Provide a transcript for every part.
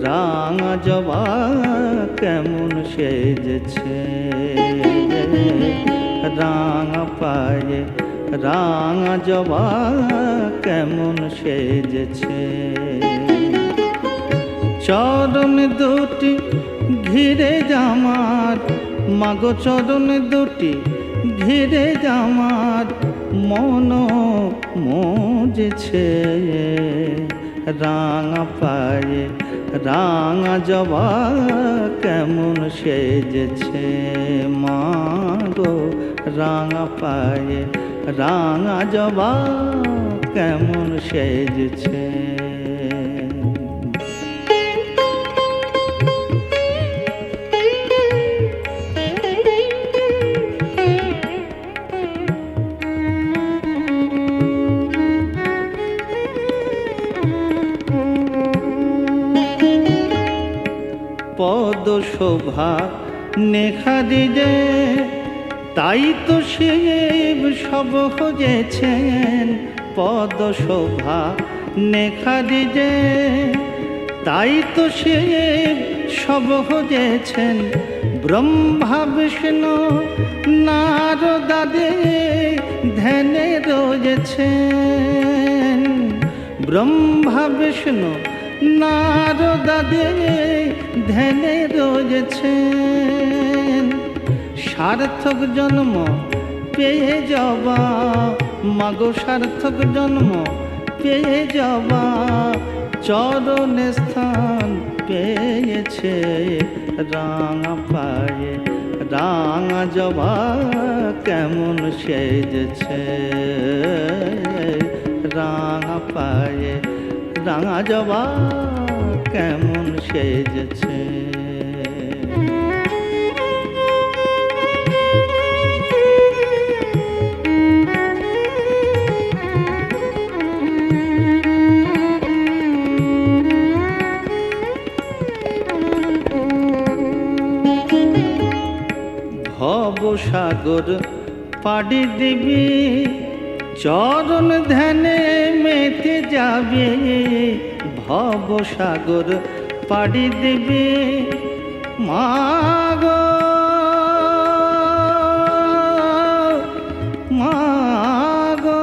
রাঙা জবা কেমন সেজেছে, রাঙা পায়ে রাঙা জবা কেমন সেজেছে। চরণ দুটি ঘিরে জামার, মাগো চরণ দুটি ঘিরে জামার মন মজেছে। রাঙা পায়ে রাঙা জবা কেমন সেজেছে, মাগো রাঙা পায়ে রাঙা জবা কেমন সেজেছে। পদ শোভা নেখারি যে, তাই তো শিব সব হয়েছেন। পদ শোভা নেখারি যে, তাই তো শিব সব হয়েছেন। ব্রহ্মা বিষ্ণু নারদাদে ধ্যানে রয়েছেন। ব্রহ্মা বিষ্ণু নারদাদে ধ্যানে রয়েছেন। সার্থক জন্ম পেয়ে যাবা, মাগো সার্থক জন্ম পেয়ে যাবা, চরণে স্থান পেয়েছে। রাঙা পায়ে রাঙা জবা কেমন সেজেছে, রাঙা পায়ে রাঙা জবা কেমন সেজেছে। ভবসাগর পাড়ি দিবি, চরণ ধ্যানে মেতে যাবে। ভবসাগর পাড়ি দিবি, মাগো মাগো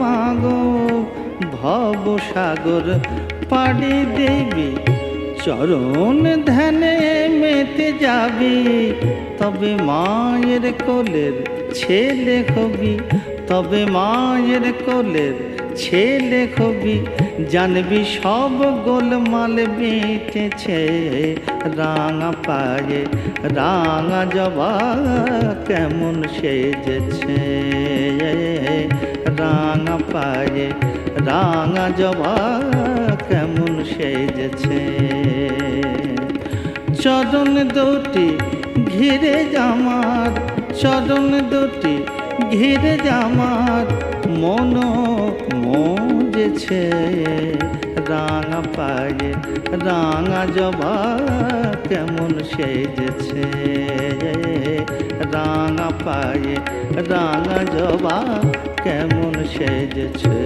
মাগো, ভবসাগর পাড়ি দিবি, চরণ ধ্যানে মেতে যাবি। তবে মায়ের কোলের ছেলে হবি, তবে মায়ের কোলের ছেলে হবি, জানবি সব গোলমাল মিটেছে। রাঙা পায়ে রাঙা জবা কেমন সেজেছে, রাঙা পায়ে রাঙা জবা কেমন সেজেছে। চরণ দুটি ঘিরে জামার, চরণ দুটি ঘিরে জামার মন মজেছে। রাঙা পায়ে রাঙা জবা কেমন সেজেছে, রাঙা পায়ে রাঙা জবা কেমন সেজেছে।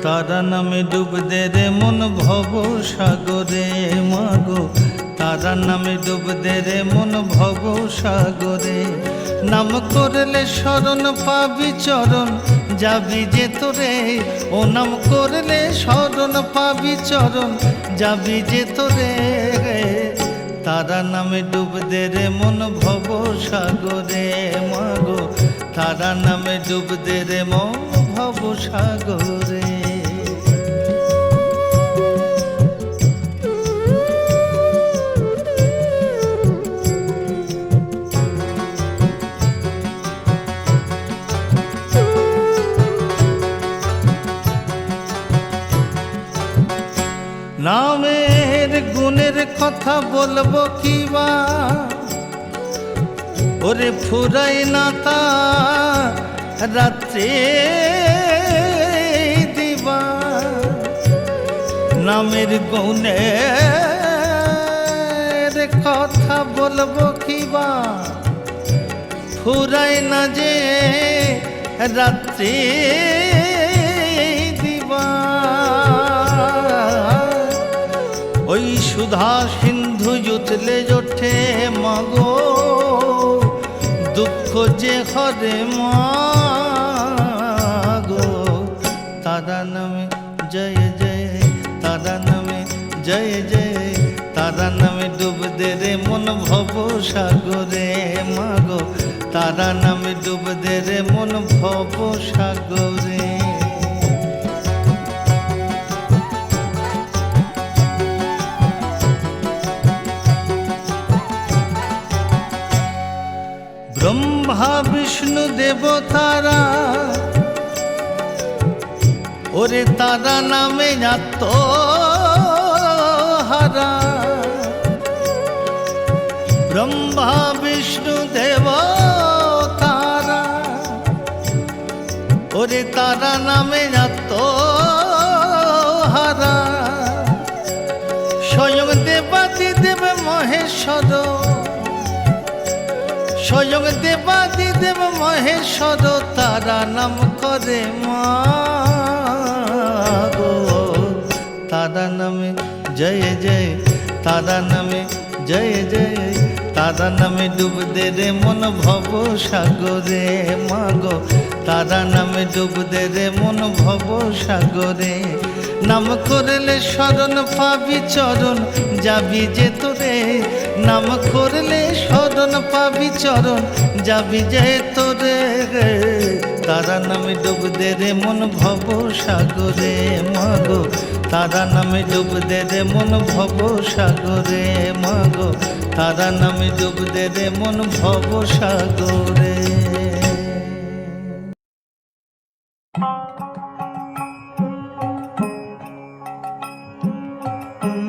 তারা নামে ডুব দে রে মন ভব সাগরে, মাগো তারা নামে ডুব দে রে মন ভব সাগরে। নাম করলে শরণ পাবি চরণ যাবি যে তোরে, ও নাম করলে শরণ পাবি চরণ যাবি যে তোরে। তারা নামে ডুব দে রে মন ভব সাগরে, মাগো তারা নামে ডুব দে রে মন ভব সাগরে। বলবো কিবা ওরে ফুরাই না তা রাত্রে দিবা নামের গুণে কথা বলবো কিবা ফুরাই না যে রাত্রে দিবা ওই সুধা সিন্ধু জুতলে জোঠে মাগো দুঃখ যে হরে মাগো তারা নামে জয় জয় তারা নামে জয় জয় তারা নামে ডুব দে রে মন ভব সাগরে মাগো তারা নামে ডুব দে রে মন ভব সাগরে ব্রহ্মা বিষ্ণু দেবতারা ওরে তারা নামে আত্মহারা ব্রহ্মা বিষ্ণু দেবতারা ওরে তারা নামে আত্মহারা স্বয়ং দেবাদিদেব মহেশ্বর স্বয়ং দেবাদিদেব মহেশ্বর তারা নাম করে মাগো তারা নামে জয় জয় তারা নামে জয় জয় তারা নামে ডুব দে রে মন ভব সাগরে মাগো তারা নামে ডুব দে রে মন ভব সাগরে নাম করলে শরণ পাবি চরণ যাবি যে তোরে নাম করলে শরণ পাবি চরণ যাবি যে তোরে তারা নামে ডুব দে রে মন ভব সাগরে মাগো তারা নামে ডুব দে রে মন ভব সাগরে মাগো তারা নামে ডুব দে রে মন ভব সাগরে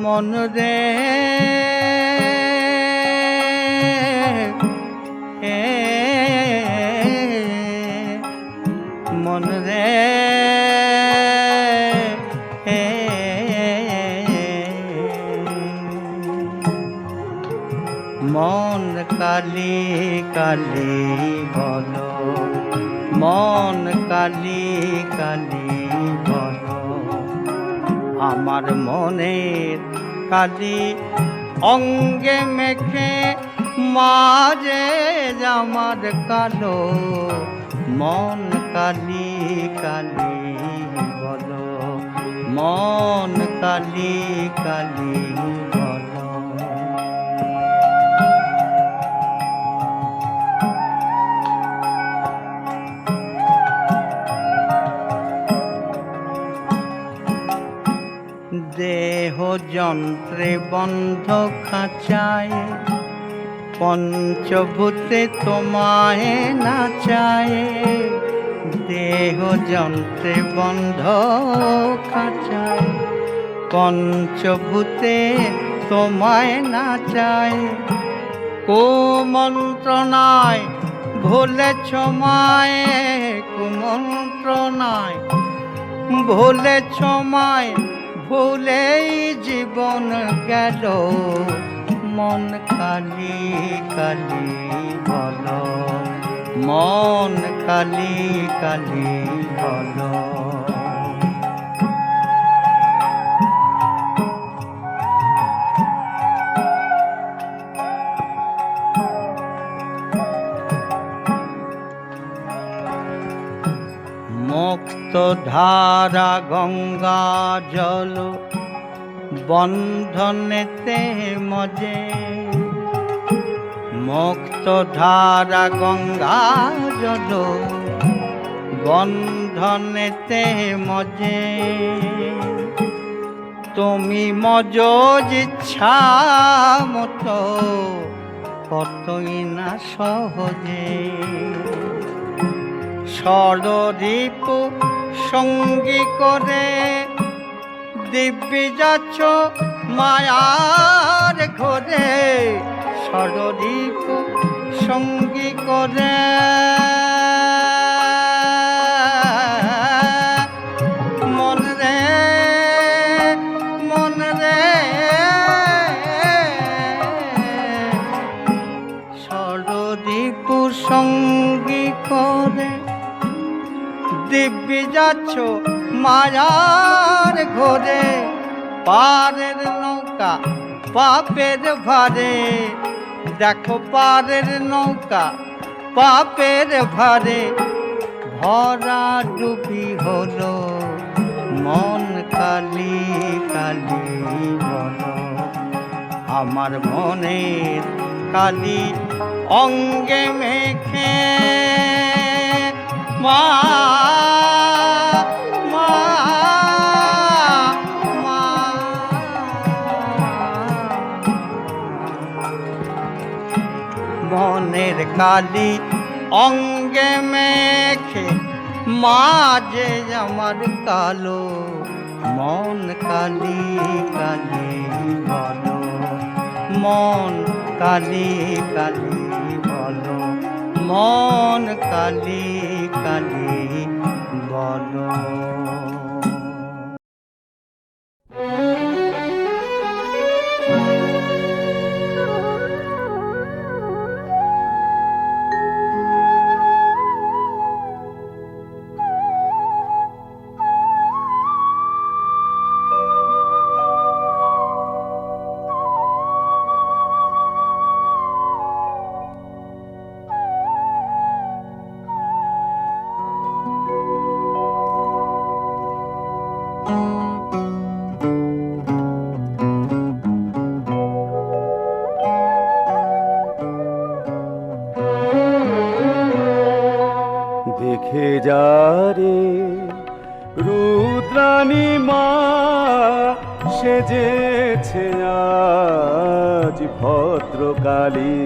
মন রে মন রে মন কালি কালি বলো মন কালি কালি বলো আমার মনের কালি অঙ্গে মেখে মাঝে আমার কালো মন কালি কালি বলো মন কালি কালি বলো দেহ যন্ত্রে বন্ধ খাঁচায় পঞ্চভূতে তোমায় নাচায় দেহ যন্ত্রে বন্ধ খাঁচায় পঞ্চভূতে তোমায় নাচায় কুমন্ত্রণায় ভুলেছ মায় কুমন্ত্রণায় ভুলেছ মায় ভুলেই জীবন গেল মন কালি কালি বলো মন কালি কালি বলো মুক্ত ধারা গঙ্গা জল বন্ধনেতে মজে মুক্ত ধারা গঙ্গা জল বন্ধনেতে মজে তুমি মজজ ইচ্ছা মতো কতই না সহজে ষড়রিপু সঙ্গী করে দিব্যি যাচ্ছ মায়ার মায়ার ঘরে ষড়রিপ সঙ্গী করে মন রে মন রে ষড়রিপ সঙ্গী করে দিব্যি যাচ্ছ মায়ার ঘরে পারের নৌকা পাপের ভারে দেখো পারের নৌকা পাপের ভারে ভরা ডুবি হলো মন কালি কালি বলো আমার মনের কালি অঙ্গে মেখে মা মা মা মনের কালি অঙ্গে মেখে মাঝে আমার কালো মন কালি কালি বলো মন কালি কালি বলো মন কালি কালি বলো দেখে যারে রুদ্রাণী মা সেজেছে আজ ভদ্রকালী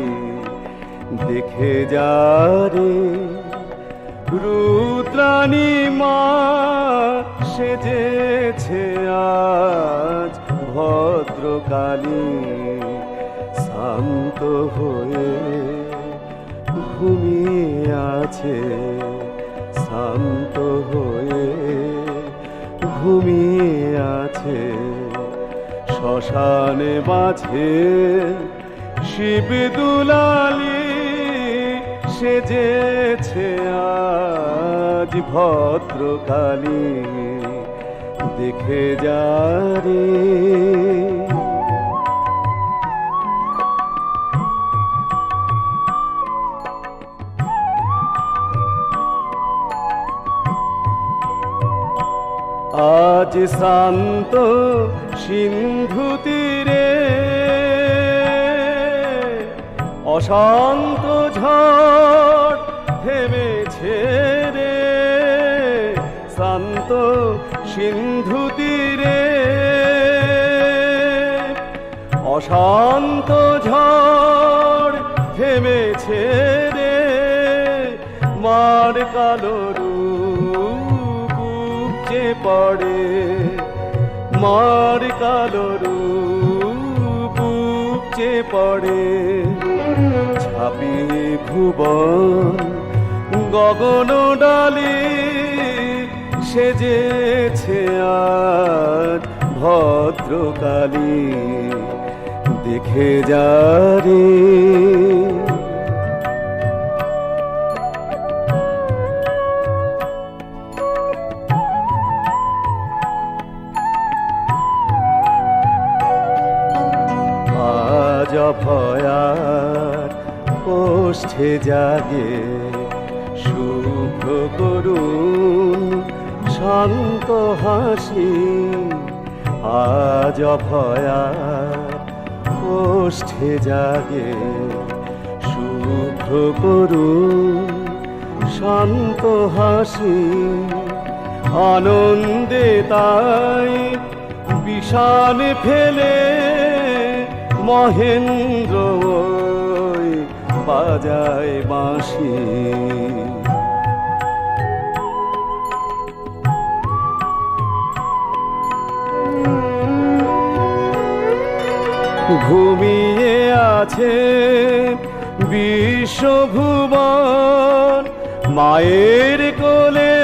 দেখে যারে রুদ্রাণী মা সেজেছে আজ ভদ্রকালী শান্ত হয়ে ঘুমিয়ে আছে শান্ত হয়ে ঘুমিয়ে আছে শ্মশানে মাঝে শিব দুলালি সেজেছে আজ ভদ্রকালী দেখে যারে আজ শান্ত সিন্ধু তীরে অশান্ত ঝড় থেমেছে রে শান্ত সিন্ধু তীরে অশান্ত ঝড় থেমেছে রে মার কালো রূপ উপচে পড়ে মার কালো রূপ উপচে পড়ে ছাপিয়ে ভুবন গগন ডালি সেজেছে আজ ভদ্রকালী দেখে যারে আজ ভয়ার ওষ্ঠে জাগে শুভ্র করুণ শান্ত হাসি আজ ভয়ার ওষ্ঠে জাগে শুভ্র করুণ শান্ত হাসি আনন্দে তাই বিষাণ ফেলে মহেন্দ্র বাজায় বাঁশি ঘুমিয়ে আছে বিশ্বভুবন, মায়ের কোলে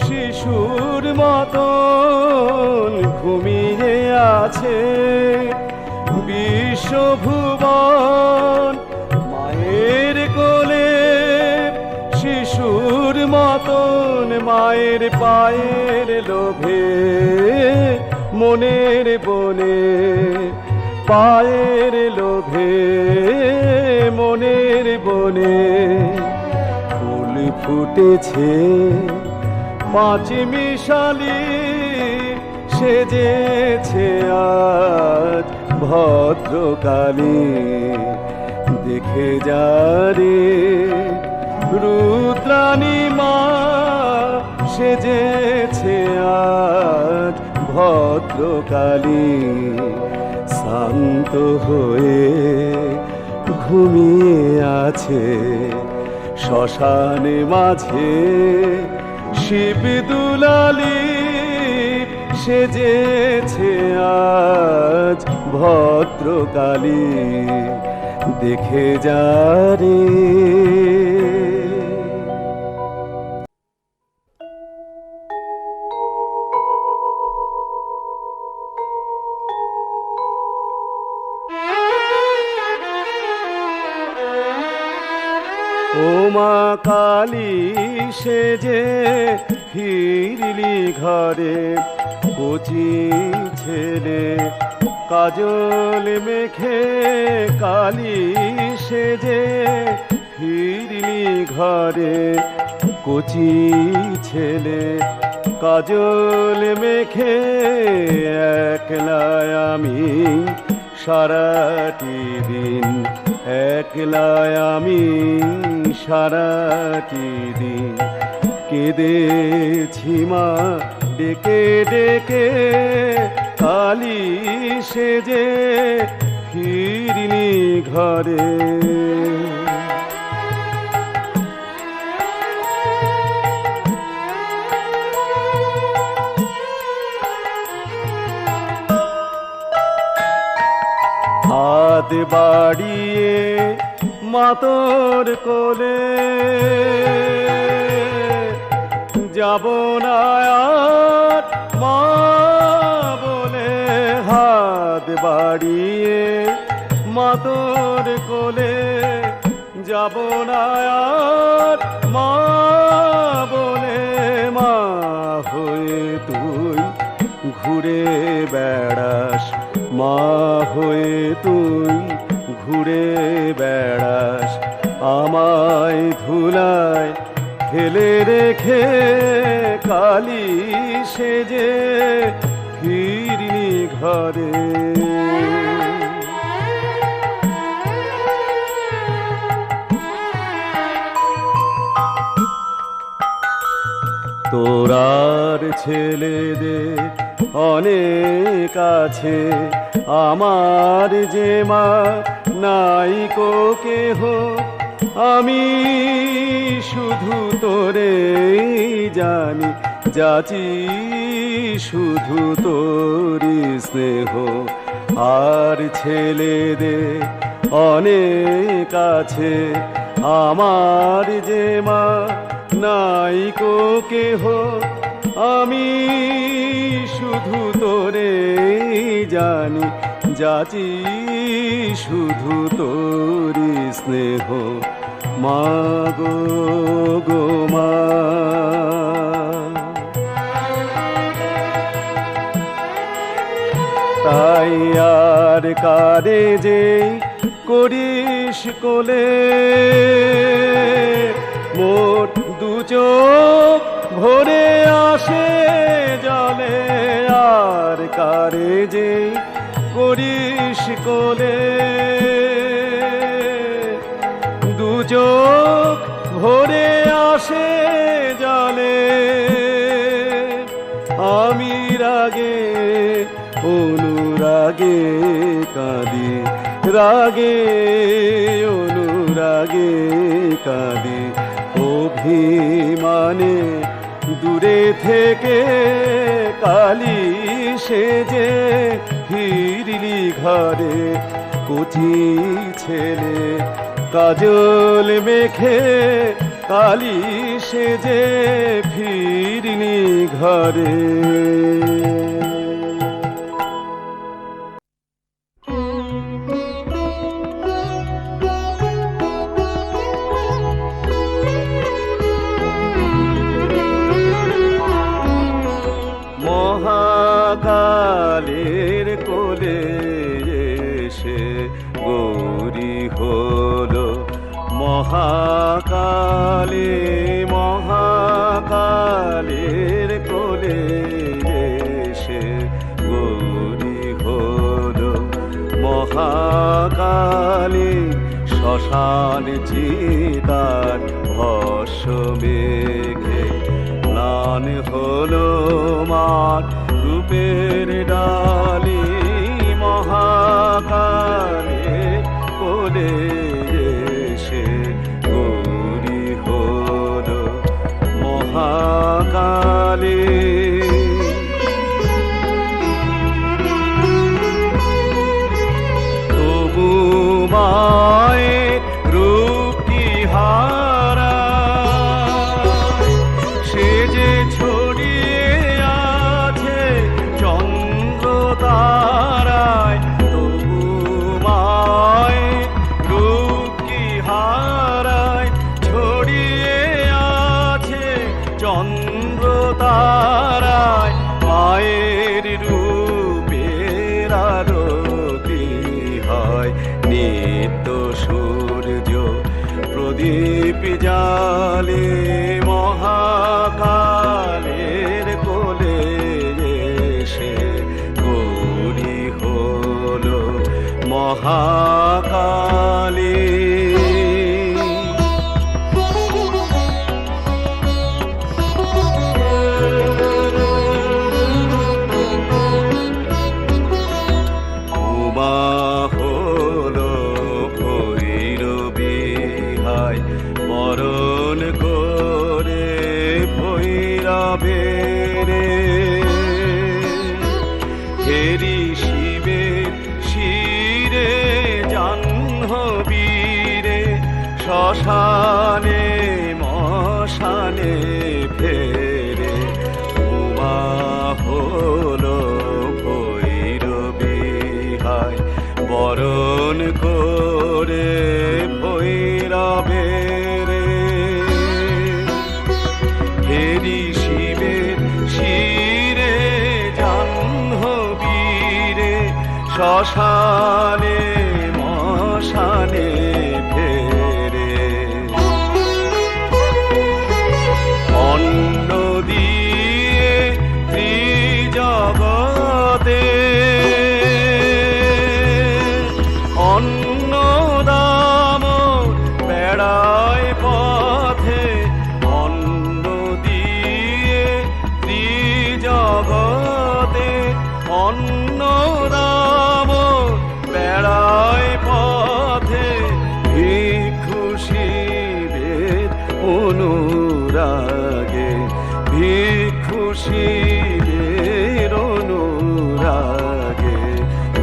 শিশুর মতন ঘুমিয়ে আছে বিশ্বভুবন, মায়ের কোলে শিশুর মতন, মায়ের পায়ের লোভে মনের বনে, পায়ের লোভে মনের বনে ফুল ফুটেছে পাঁচ মিশালি, সেজেছে আজ ভদ্রকালী। দেখে যারে রুদ্রাণী মা, সেজেছে আজ ভদ্রকালী। শান্ত হয়ে ঘুমিয়ে আছে শ্মশানে মাঝে শিব দুলালী, সেজেছে আজ ভদ্রকালী। দেখে যারে ও মা কালী, সেজে ফিরলি ঘরে, কচি ছেলে কাজল মেখে, কালী সেজে ফিরলি ঘরে, কচি ছেলে কাজল মেখে। একলা আমি সারাটি দিন, একলা আমি সারাটি দিন কেঁদেছি মা ডেকে ডেকে। কালী সেজে ফিরলি ঘরে, হাত বাড়িয়ে মাতর কোলে যাব না আর মা বলে, হাত বাড়িয়ে মাতর কোলে যাব না আর মা বলে। মা হয়ে তুই ঘুরে বেড়াস, মা হয়ে তুই ঘুরে বেড়াস, আমায় ধুলায় ফেলে রেখে। কালী সেজে ফিরলি ঘরে, তোরার ছেলেদের অনেক আছে, আমার যে মা নাই কো কেহ। আমি শুধু তোরে জানি, যাচি শুধু তোরি স্নেহ। আর ছেলেদের অনেক আছে, আমার যে মা নাই কো কেহ। আমি শুধু তোরে জানি, যাচি শুধু তোরি স্নেহ। মা গো গো মা, তাই আর কারে যে করিস কোলে, মোর দু চোখ ভরে আসে জলে। আর কারে যে করিস কোলে, দু চোখ ভরে আসে জলে। আমি রাগে অনুরাগে কাঁদি, রাগে অনুরাগে কাঁদি। অভিমানে দূরে থেকে কালী সেজে ফিরলি ঘরে কুচি ছেলে কাজল মেখে কালি সেজে ফিরনি ঘরে। মহাকালের কোলে এসে গৌরী হলো মহাকালে, মহাকালের কোলে এসে গৌরী হলো মহাকালে। শ্মশান চিতার ভস্য মেঘে ম্লান হলো মার রূপের ডালি, মহাকালে কোলে এসে গৌরী হলো মহাকালে। তবু মায়ের রূপ কি হারা, সে যে ছড়িয়ে আছে চন্দ্র তারায়। তবু মায়ের রূপ কি হারায়, ছড়িয়ে আছে চন্দ্র তারায়। মায়ের রূপের আরতি হয় নিত্য সূর্য প্রদীপ জালে, মহাকালের কোলে এসে গৌরী হলো মহাকালী। উমা হলো ভৈরবী হায়, বরণ করে ভৈরবের হেরি শিবের শিরে জাহ্নবীরে। শ্মশানে মশানে ফেরে উমা হলো ভৈরবী হায়, বরণ করে ভৈরবের হেরি শিবের শিরে জাহ্নবীরে। শ্মশানে মশানে ফেরে অন্ন দিয়ে ত্রিজগতে, অন্ন দাম বেড়ায় পথে। অন্ন দিয়ে ত্রিজগতে, অন্ন দাম বেড়ায় পথে। ভিক্ষু শিবের অনুরাগে, ভিক্ষু শিবের অনুরাগে।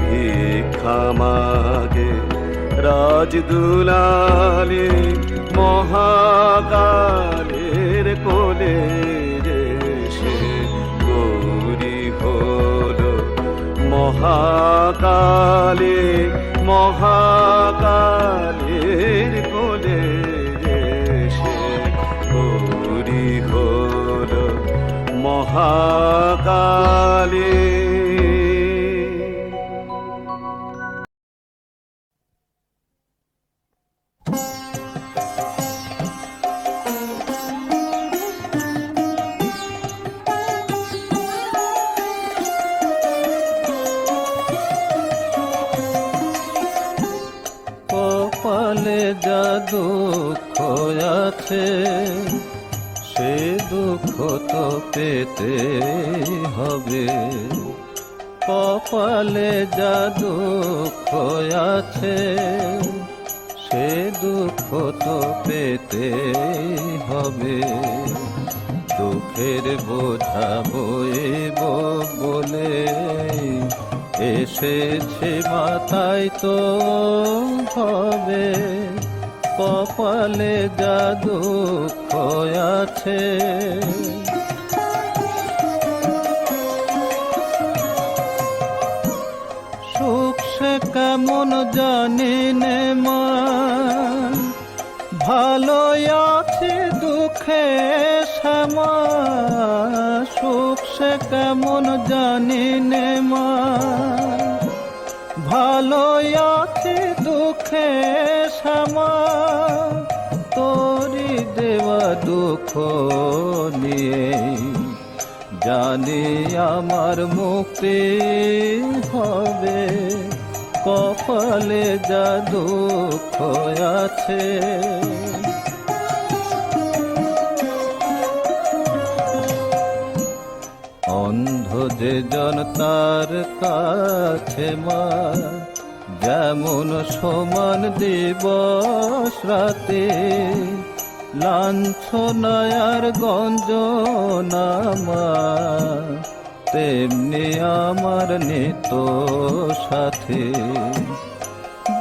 ভিক্ষা মাগে রাজদুলালে, মহাকালের কোলে এসে গৌরী হলো মহাকালে, মহাকালের কোলে এসে গৌরী হলো মহাকালে। কপালে যা দুঃখ আছে, সে দুঃখ তো পেতে হবে। কপালে যা দুঃখ আছে, সে দুঃখ তো পেতে হবে। দুঃখের বোঝা বইব বলে এসেছে মাথায় তো হবে, কপালে যা দুঃখ আছে। সুখ সে কেমন জানি নে মা, ভালো আছি দুঃখে শ্যামা। সুখ সে কেমন জানি নে মা, ভালো আছি দুঃখে শ্যামা। তোরি দেওয়া দুঃখ নিয়ে জানি আমার মুক্তি হবে, কপালে যা দুঃখ আছে। অন্ধ যে জন তার কাছে মা, যেমন সমান দিবস রাতে। লাঞ্ছনার গঞ্জনা মা, তেমনি আমার নিত সাথে।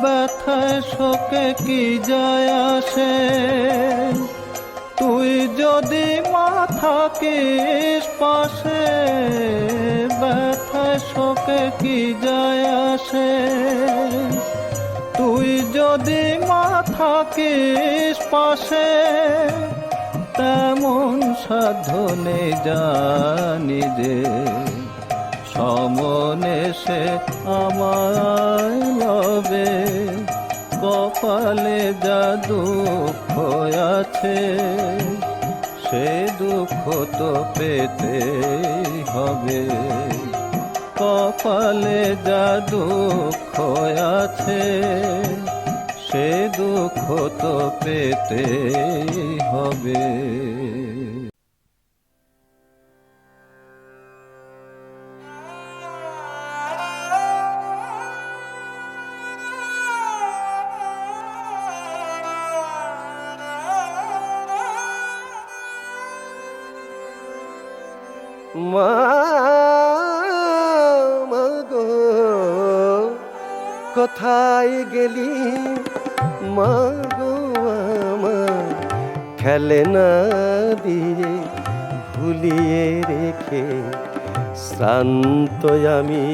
ব্যথায় শোকে কি যায় আসে, তুই যদি মা থাকিস পাশে। ব্যথায় শোকে কি যায় আসে, তুই যদি মা থাকিস পাশে। তেমন সাধনে জানি যে সমনে সে আমায় লবে, কপালে যা দুঃখ আছে। সে দুঃখ তো পেতে হবে, কপালে যা দুঃখ আছে। সে দুঃখ তো পেতে হবে। মা গো কোথায় গেলি মা গো আমার, খেলনা দিয়ে ভুলিয়ে রেখে শ্রান্ত আমি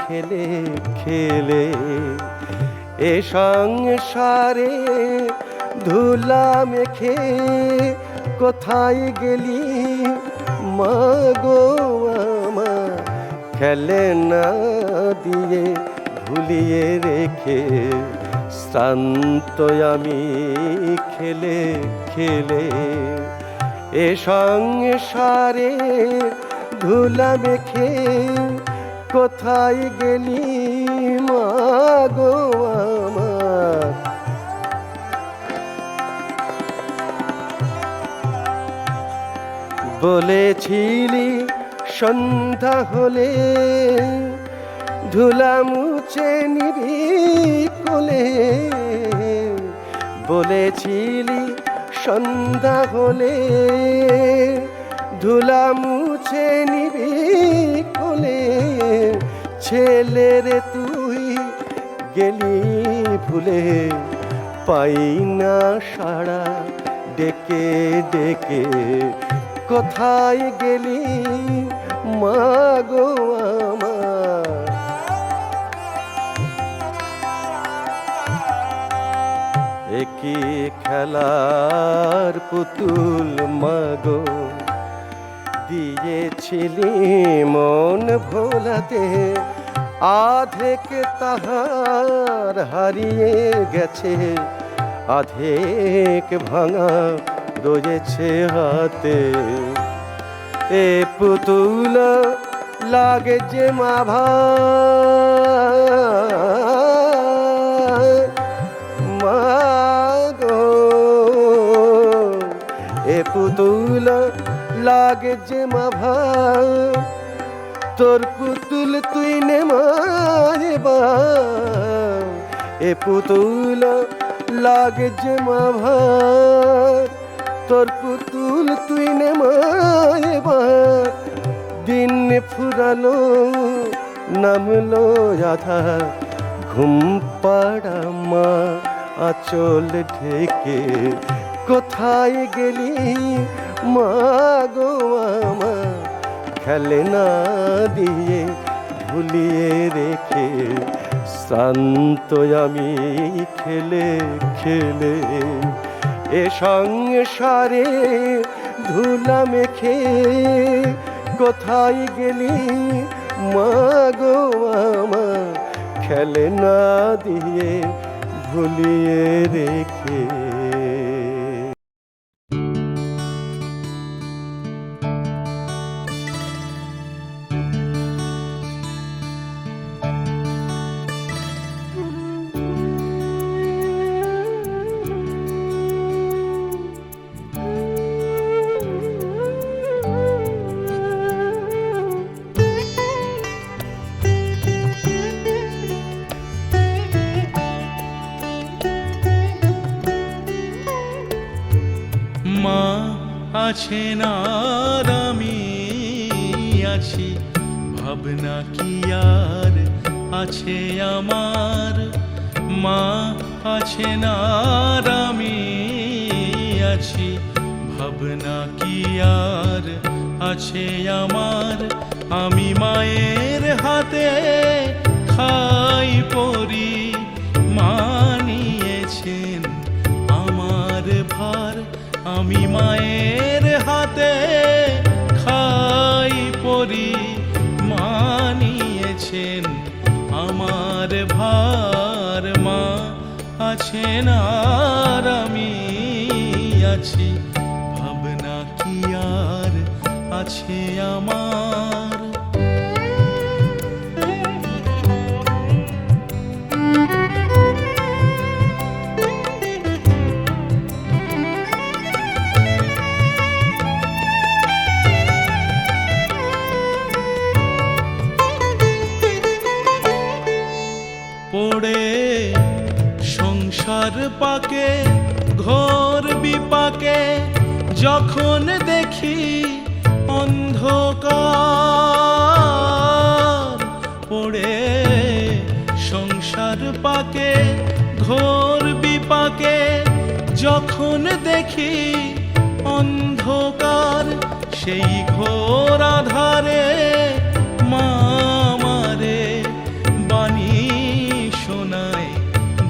খেলে খেলে। এ সংসারে ধুলা মেখে কোথায় গেলি মা গো আমার, খেলনা দিয়ে ভুলিয়ে রেখে শ্রান্ত আমি খেলে খেলে। এ সংসারে ধুলা মেখে কোথায় গেলি মা গো আমার। বলেছিলি সন্ধ্যা হলে ধুলা মুছে নিবি কোলে। বলেছিলি সন্ধ্যা হলে ধুলা মুছে নিবি কোলে। ছেলেরে তুই গেলি ভুলে, পাই না সাড়া ডেকে ডেকে। কোথায় গেলি মা গো আমার। একই খেলার পুতুল মা গো, দিয়েছিলি মন ভোলাতে। আধেক তাহার হারিয়ে গেছে, আধেক ভাঙা রয়েছে হাতে। এ পুতুল লাগে যে মা ভাই মা গো। এ পুতুল লাগে যে মা ভাই, তোর পুতুল তুই নে মারে বা। এ পুতুল লাগে যে মা ভাই, তোর পুতুল তুই নে মারে বা। দিন ফুরালো নামলো আধা ঘুম পাড়া মা আঁচল ঢেকে কোথায় গেলি মা গো আমার খেলনা দিয়ে ভুলিয়ে রেখে শ্রান্ত আমি খেলে খেলে এ সংসারে ধুলা মেখে কোথায় গেলি মা গো আমার খেলনা দিয়ে ভুলিয়ে রেখে। মা আছেন আর আমি আছি, ভাবনা কি আর আছে আমার। মা আছেন আর আমি আছি, ভাবনা কি আর আছে আমার। আমি মায়ের হাতে খাই পরি, মা নিয়েছেন আমার ভার। আমি মায়ের হাতে খাই পরি, মা নিয়েছেন আমার ভার। মা আছেন আর আমি আছি, ভাবনা কি আর আছে আমার। পড়ে সংসার পাকে ঘোর বিপাকে যখন দেখি অন্ধকার। পড়ে সংসার পাকে ঘোর বিপাকে যখন দেখি অন্ধকার, সেই ঘোর আধারে মা আমারে বাণী শোনায়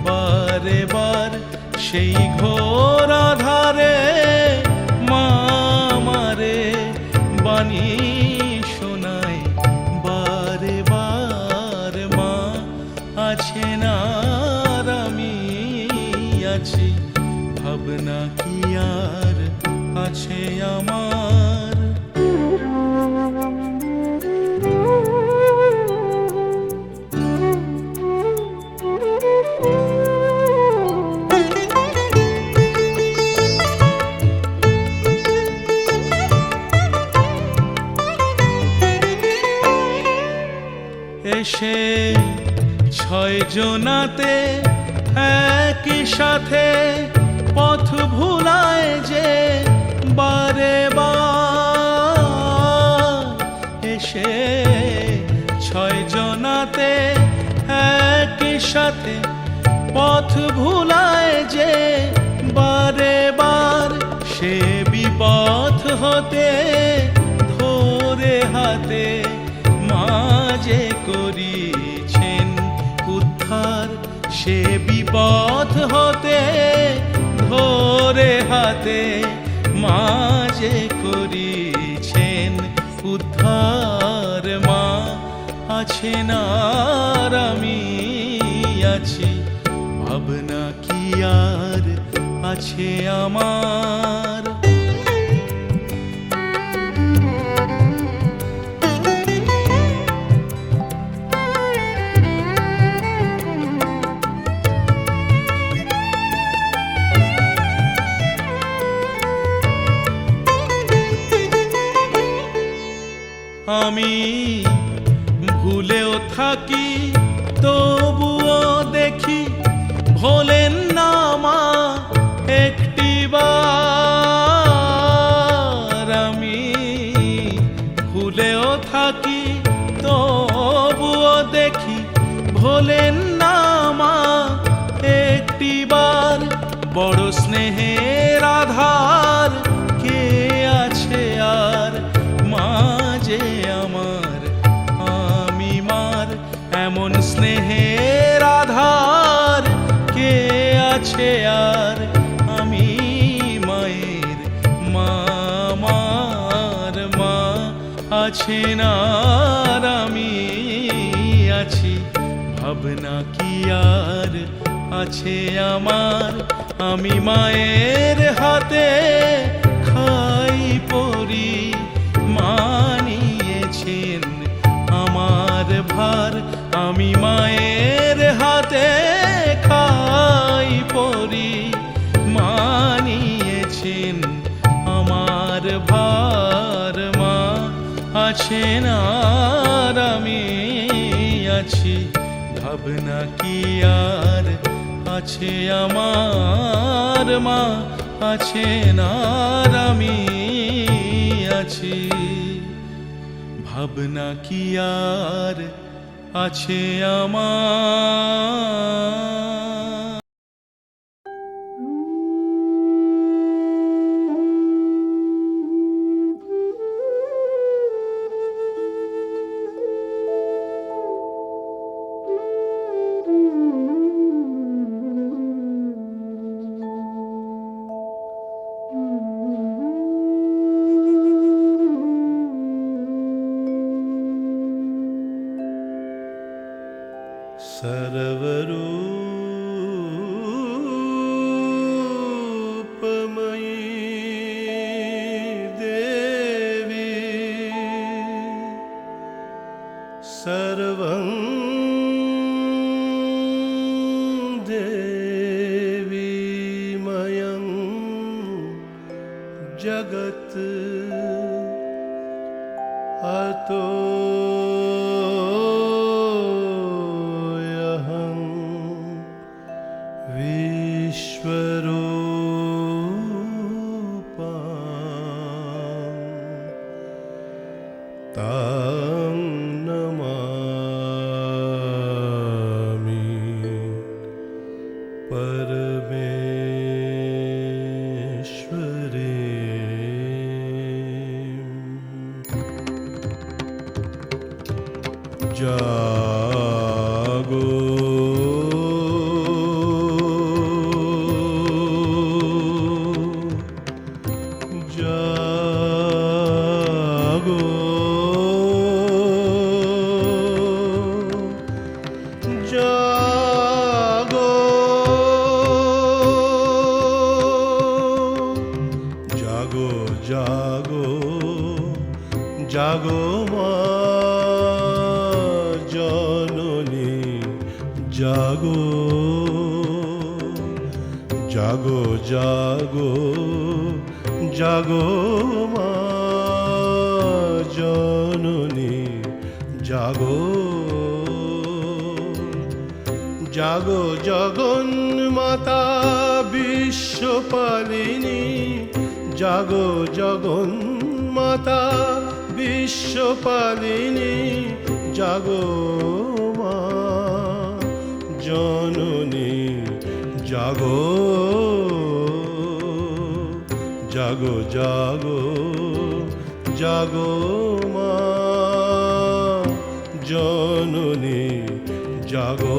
বারে বার। সেই ঘোর আধারে মা আমারে বাণী শোনায় বারে বার। মা আছেন আর আমি আছি, ভাবনা কি আর আছে আমার। এসে ছয় জনাতে একই সাথে পথ ভুলায় যে বারে বার। এসে ছয় জনাতে একই সাথে পথ ভুলায় যে বারে বার। সে বিপথ হতে ধরে হাতে মা যে করিছেন উদ্ধার। সে বিপথ হতে ধরে হাতে মা যে করিছেন উদ্ধার। মা আছেন আর আমি আছি, ভাবনা কি আর আছে আমার। আমি ভুলেও থাকি তবুও দেখি ভোলেন না মা একটিবার। বড় স্নেহের আধার কে আছে আর, মা যে আমার আমি মার, এমন স্নেহের আধার কে আছে আর, আমি মায়ের মা, আমার মা আছেন আর আমি আছি, ভাবনা কি আর আছে আমার, আমি মায়ের হাতে খাই পরি, মানিয়েছেন আমার ভার, আমি মায়ের হাতে খাই পরি, মানিয়েছেন আমার ভার, মা আছেন আর আমি আছি, ভাবনা কি আর আছে আমার, মা আছেন আর আমি আছি, ভাবনা কি আর আছে আমার। सर्वरूपमयी देवी सर्वं देवीमयं जगत् अतो विश्वरूपा तां नमामि परमेश्वरी। जागो जागो मा जननी जागो जागो जागो जागो मा जननी जागो जागो जगन्माता विश्वपालिनी जागो जगन्माता विश्वपालिनी जागो मा जननी जागो जागो जागो जागो मा जननी जागो।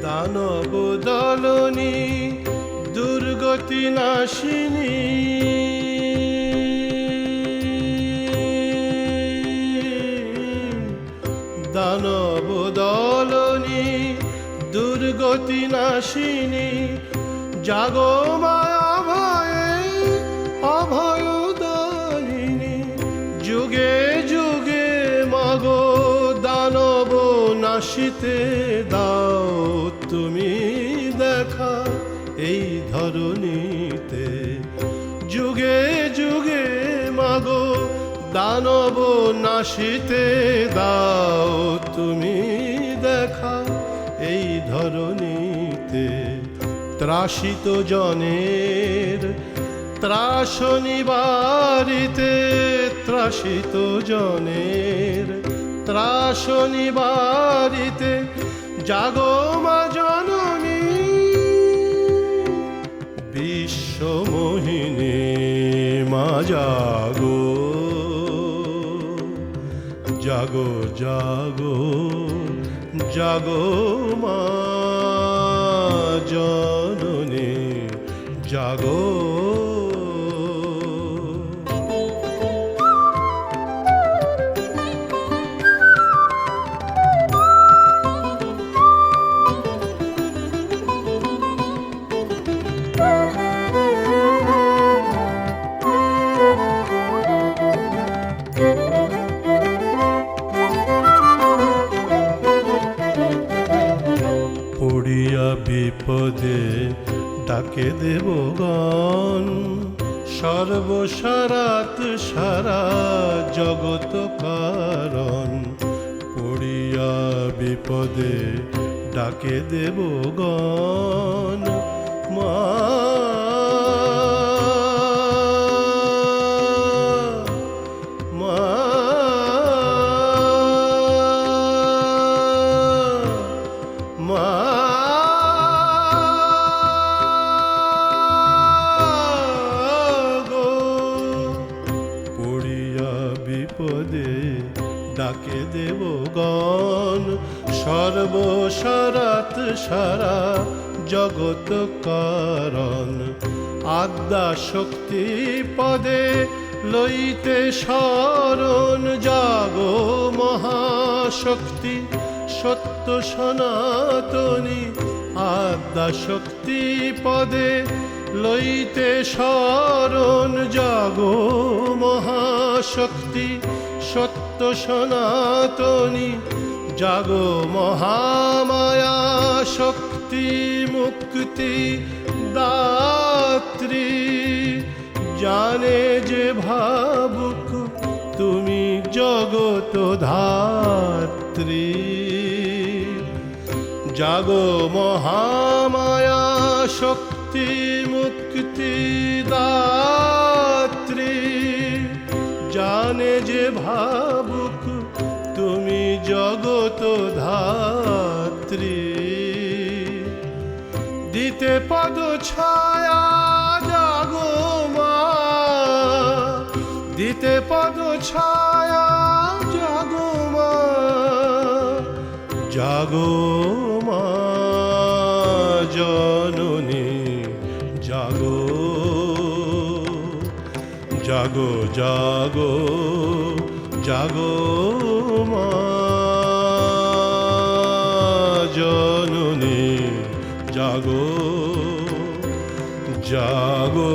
দানব দলনী দুর্গতি নাশিনী দানব দলনী দুর্গতি নাশিনী জাগো মায়া ভয়ে অভয় দায়িনী যুগে যুগে মাগো দানব নাশিতে দাও তুমি দেখা এই ধরণীতে যুগে যুগে মাগো দানব নাশিতে দাও তুমি দেখা এই ধরণীতে ত্রাসিত জনের ত্রাস নিবারিতে ত্রাসিত জনের ত্রাস নিবারিতে জাগো মা জননী বিশ্বমোহিনী মা জাগো জাগো জাগো জাগো মা জননী জাগো। পড়িয়া বিপদে ডাকে দেবগণ সর্বসারাত সারা জগত কারণ পড়িয়া বিপদে ডাকে দেবগণ মা মা মা গো পড়িয়া বিপদে ডাকে দেবগণ সর্বসারাত সারা জগত কারণ আদ্যা শক্তি পদে লইতে শরণ জাগো মহাশক্তি সত্য সনাতনী আদ্যা শক্তি পদে লইতে শরণ জাগো মহাশক্তি সত্য সনাতনী জাগো মহামায়া শক্তি মুক্তি দাত্রী জানে যে ভাবুক তুমি জগত ধাত্রী জাগো মহামায়া শক্তি মুক্তি দাত্রী জানে যে ভাবুক তুমি জগত ধাত্রী দিতে পদ ছায়া জাগো মা দিতে পদ ছায়া জাগো মা জাগো মা জননী জাগো জাগো জাগো জাগো মা জননী জাগো জাগো